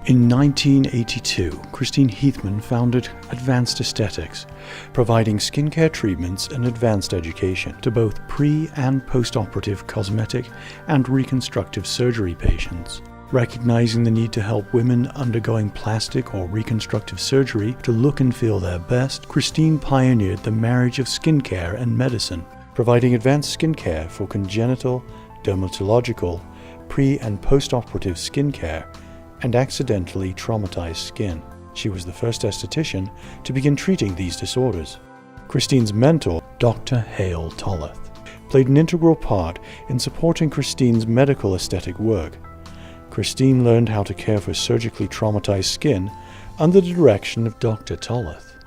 In 1982, Christine Heathman founded Advanced Aesthetics, providing skincare treatments and advanced education to both pre- and post-operative cosmetic and reconstructive surgery patients. Recognizing the need to help women undergoing plastic or reconstructive surgery to look and feel their best, Christine pioneered the marriage of skincare and medicine, providing advanced skincare for congenital, dermatological, pre- and post-operative skincare, and accidentally traumatized skin. She was the first esthetician to begin treating these disorders. Christine's mentor, Dr. Hale Tolleth, played an integral part in supporting Christine's medical aesthetic work. Christine learned how to care for surgically traumatized skin under the direction of Dr. Tolleth,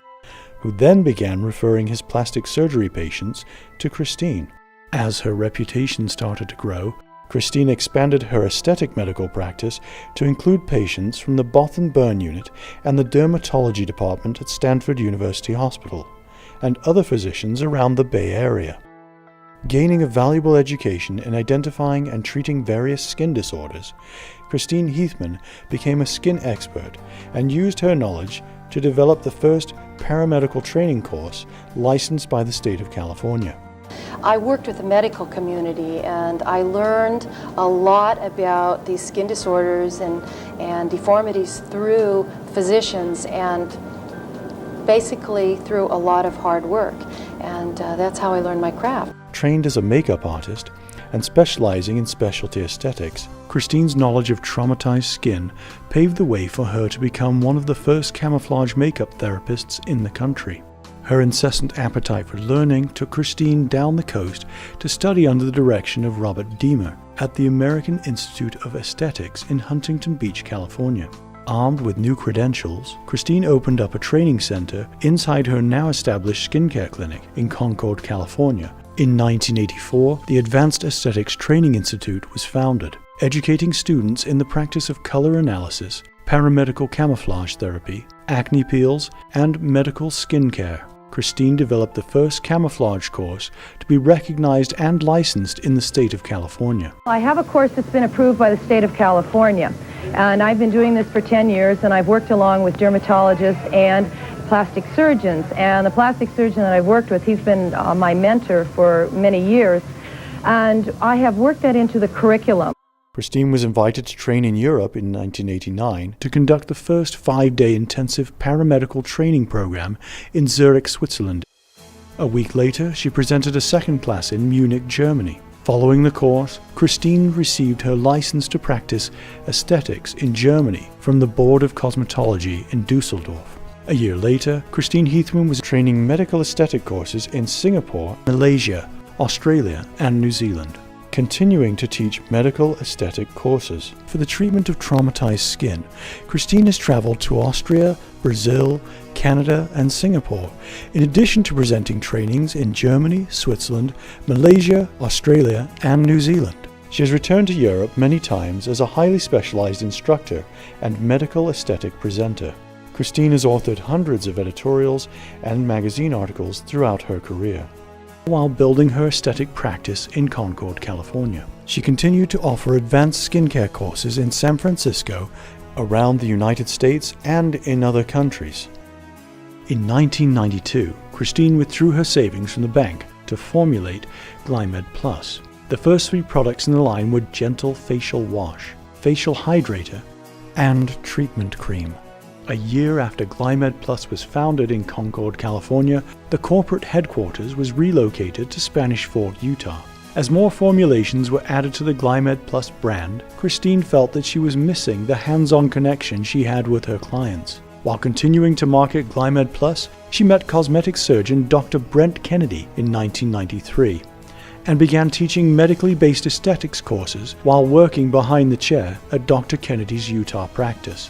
who then began referring his plastic surgery patients to Christine. As her reputation started to grow, Christine expanded her aesthetic medical practice to include patients from the Botham Burn Unit and the Dermatology Department at Stanford University Hospital, and other physicians around the Bay Area. Gaining a valuable education in identifying and treating various skin disorders, Christine Heathman became a skin expert and used her knowledge to develop the first paramedical training course licensed by the state of California. I worked with the medical community and I learned a lot about these skin disorders and deformities through physicians and basically through a lot of hard work. And that's how I learned my craft. Trained as a makeup artist and specializing in specialty aesthetics, Christine's knowledge of traumatized skin paved the way for her to become one of the first camouflage makeup therapists in the country. Her incessant appetite for learning took Christine down the coast to study under the direction of Robert Deemer at the American Institute of Aesthetics in Huntington Beach, California. Armed with new credentials, Christine opened up a training center inside her now established skincare clinic in Concord, California. In 1984, the Advanced Aesthetics Training Institute was founded, educating students in the practice of color analysis, paramedical camouflage therapy, acne peels, and medical skincare. Christine developed the first camouflage course to be recognized and licensed in the state of California. I have a course that's been approved by the state of California, and I've been doing this for 10 years, and I've worked along with dermatologists and plastic surgeons. And the plastic surgeon that I've worked with, he's been my mentor for many years, and I have worked that into the curriculum. Christine was invited to train in Europe in 1989 to conduct the first 5-day intensive paramedical training program in Zurich, Switzerland. A week later, she presented a second class in Munich, Germany. Following the course, Christine received her license to practice aesthetics in Germany from the Board of Cosmetology in Dusseldorf. A year later, Christine Heathman was training medical aesthetic courses in Singapore, Malaysia, Australia, and New Zealand, continuing to teach medical aesthetic courses. For the treatment of traumatized skin, Christine has traveled to Austria, Brazil, Canada, and Singapore, in addition to presenting trainings in Germany, Switzerland, Malaysia, Australia, and New Zealand. She has returned to Europe many times as a highly specialized instructor and medical aesthetic presenter. Christine has authored hundreds of editorials and magazine articles throughout her career. While building her aesthetic practice in Concord, California, she continued to offer advanced skincare courses in San Francisco, around the United States, and in other countries. In 1992, Christine withdrew her savings from the bank to formulate GlyMed Plus. The first 3 products in the line were Gentle Facial Wash, Facial Hydrator, and Treatment Cream. A year after GlyMed Plus was founded in Concord, California, the corporate headquarters was relocated to Spanish Fork, Utah. As more formulations were added to the GlyMed Plus brand, Christine felt that she was missing the hands-on connection she had with her clients. While continuing to market GlyMed Plus, she met cosmetic surgeon Dr. Brent Kennedy in 1993 and began teaching medically based aesthetics courses while working behind the chair at Dr. Kennedy's Utah practice.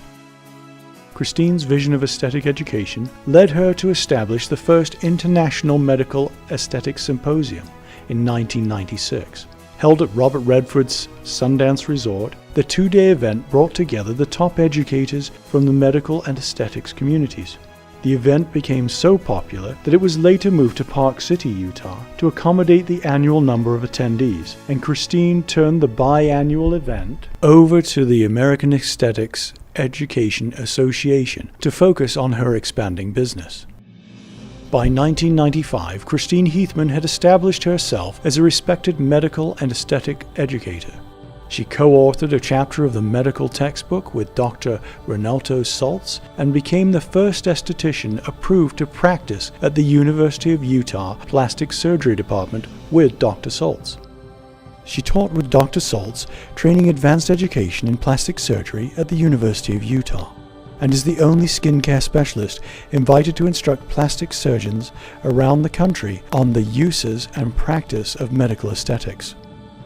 Christine's vision of aesthetic education led her to establish the first International Medical Aesthetics Symposium in 1996. Held at Robert Redford's Sundance Resort, the 2-day event brought together the top educators from the medical and aesthetics communities. The event became so popular that it was later moved to Park City, Utah, to accommodate the annual number of attendees, and Christine turned the biannual event over to the American Aesthetics Education Association to focus on her expanding business. By 1995, Christine Heathman had established herself as a respected medical and aesthetic educator. She co-authored a chapter of the medical textbook with Dr. Renato Saltz and became the first esthetician approved to practice at the University of Utah Plastic Surgery Department with Dr. Saltz. She taught with Dr. Saltz, training advanced education in plastic surgery at the University of Utah, and is the only skincare specialist invited to instruct plastic surgeons around the country on the uses and practice of medical aesthetics.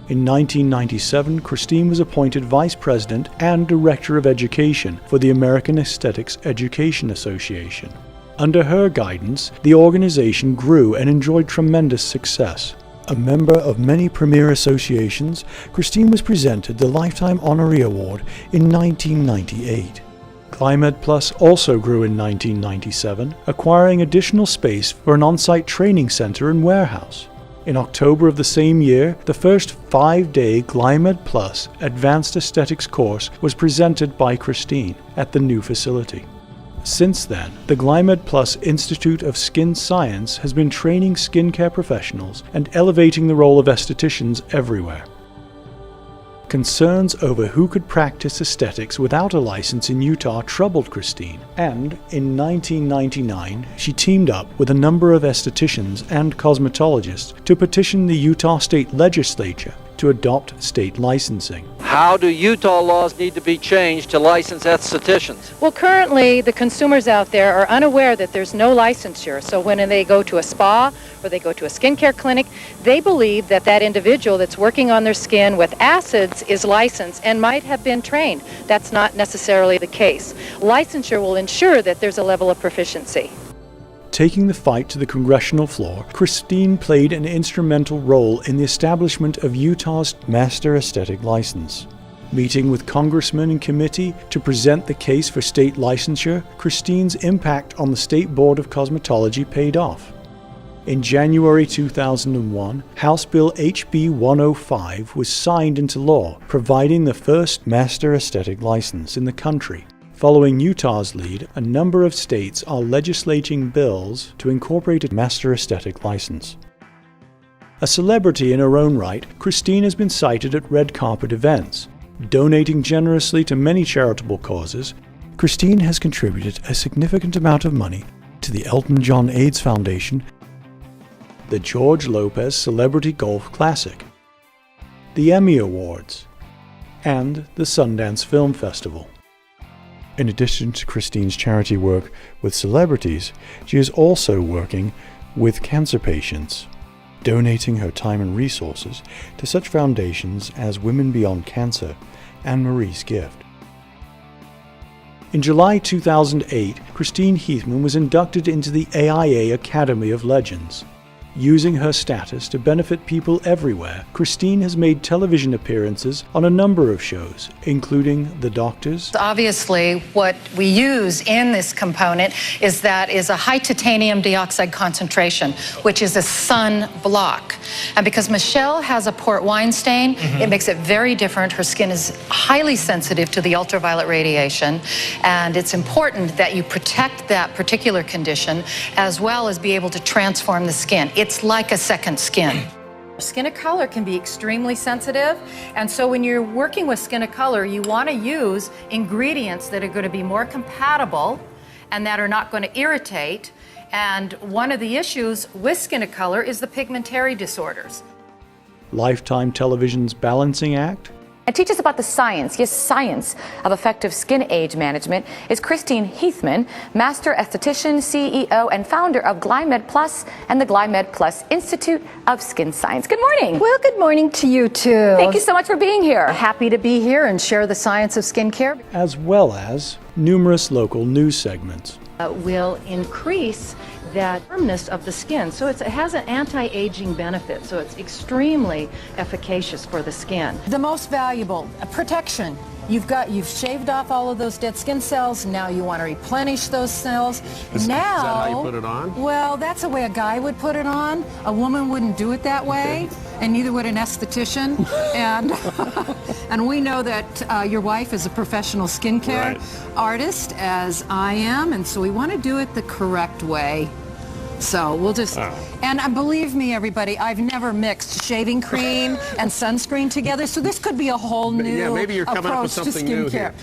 In 1997, Christine was appointed Vice President and Director of Education for the American Aesthetics Education Association. Under her guidance, the organization grew and enjoyed tremendous success. A member of many premier associations, Christine was presented the Lifetime Honoree Award in 1998. GlyMed Plus also grew in 1997, acquiring additional space for an on-site training center and warehouse. In October of the same year, the first 5-day GlyMed Plus Advanced Aesthetics course was presented by Christine at the new facility. Since then, the GlyMed Plus Institute of Skin Science has been training skincare professionals and elevating the role of estheticians everywhere. Concerns over who could practice aesthetics without a license in Utah troubled Christine, and in 1999 she teamed up with a number of estheticians and cosmetologists to petition the Utah State Legislature to adopt state licensing. How do Utah laws need to be changed to license estheticians? Well, currently the consumers out there are unaware that there's no licensure. So when they go to a spa or they go to a skincare clinic, they believe that that individual that's working on their skin with acids is licensed and might have been trained. That's not necessarily the case. Licensure will ensure that there's a level of proficiency. Taking the fight to the congressional floor, Christine played an instrumental role in the establishment of Utah's Master Aesthetic License. Meeting with congressmen and committee to present the case for state licensure, Christine's impact on the State Board of Cosmetology paid off. In January 2001, House Bill HB 105 was signed into law, providing the first Master Aesthetic License in the country. Following Utah's lead, a number of states are legislating bills to incorporate a Master Aesthetic License. A celebrity in her own right, Christine has been cited at red carpet events. Donating generously to many charitable causes, Christine has contributed a significant amount of money to the Elton John AIDS Foundation, the George Lopez Celebrity Golf Classic, the Emmy Awards, and the Sundance Film Festival. In addition to Christine's charity work with celebrities, she is also working with cancer patients, donating her time and resources to such foundations as Women Beyond Cancer and Marie's Gift. In July 2008, Christine Heathman was inducted into the AIA Academy of Legends. Using her status to benefit people everywhere, Christine has made television appearances on a number of shows, including The Doctors. Obviously, what we use in this component is a high titanium dioxide concentration, which is a sun block. And because Michelle has a port wine stain, it makes it very different. Her skin is highly sensitive to the ultraviolet radiation, and it's important that you protect that particular condition as well as be able to transform the skin. It's like a second skin. Skin of color can be extremely sensitive, and so when you're working with skin of color, you want to use ingredients that are going to be more compatible and that are not going to irritate. And one of the issues with skin of color is the pigmentary disorders. Lifetime Television's Balancing Act, and teach us about the science, yes, science, of effective skin age management is Christine Heathman, Master Esthetician, CEO, and founder of GlyMed Plus and the GlyMed Plus Institute of Skin Science. Good morning. Well, good morning to you too. Thank you so much for being here. Happy to be here and share the science of skincare. as well as numerous local news segments. Will increase that firmness of the skin. So it has an anti-aging benefit. So it's extremely efficacious for the skin. The most valuable, protection. You've shaved off all of those dead skin cells. Now you want to replenish those cells. Is that how you put it on? Well, that's the way a guy would put it on. A woman wouldn't do it that way, and neither would an esthetician. And and we know that your wife is a professional skincare artist, as I am, and so we want to do it the correct way. So we'll just, and believe me, everybody, I've never mixed shaving cream and sunscreen together, so this could be a whole new maybe you're coming up with approach to something new skincare.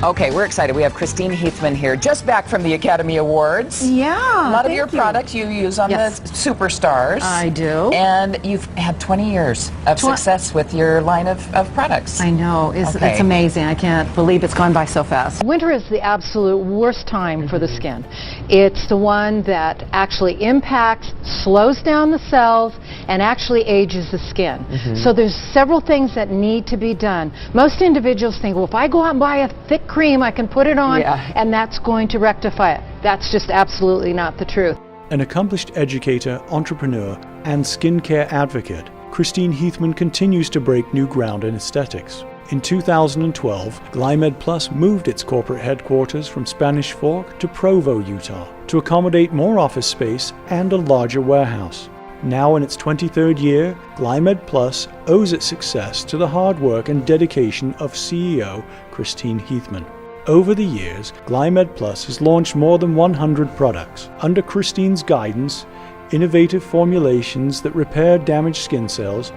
Okay, we're excited. We have Christine Heathman here, just back from the Academy Awards. Yeah, a lot of your products you use on the superstars. I do. And you've had 20 years of success with your line of products. I know. It's amazing. I can't believe it's gone by so fast. Winter is the absolute worst time for the skin. It's the one that actually impacts, slows down the cells, and actually ages the skin. So there's several things that need to be done. Most individuals think, well, if I go out and buy a thick cream, I can put it on, and that's going to rectify it. That's just absolutely not the truth. An accomplished educator, entrepreneur, and skincare advocate, Christine Heathman continues to break new ground in aesthetics. In 2012, GlyMed Plus moved its corporate headquarters from Spanish Fork to Provo, Utah, to accommodate more office space and a larger warehouse. Now in its 23rd year, GlyMed Plus owes its success to the hard work and dedication of CEO Christine Heathman. Over the years, GlyMed Plus has launched more than 100 products. Under Christine's guidance, innovative formulations that repair damaged skin cells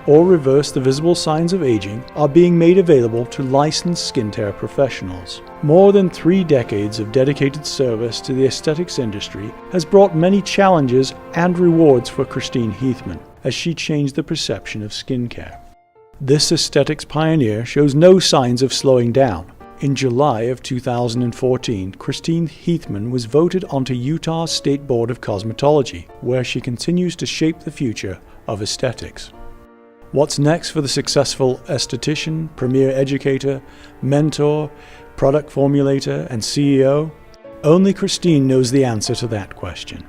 or reverse the visible signs of aging are being made available to licensed skincare professionals. More than 3 decades of dedicated service to the aesthetics industry has brought many challenges and rewards for Christine Heathman as she changed the perception of skincare. This aesthetics pioneer shows no signs of slowing down. In July of 2014, Christine Heathman was voted onto Utah's State Board of Cosmetology, where she continues to shape the future of aesthetics. What's next for the successful esthetician, premier educator, mentor, product formulator, and CEO? Only Christine knows the answer to that question.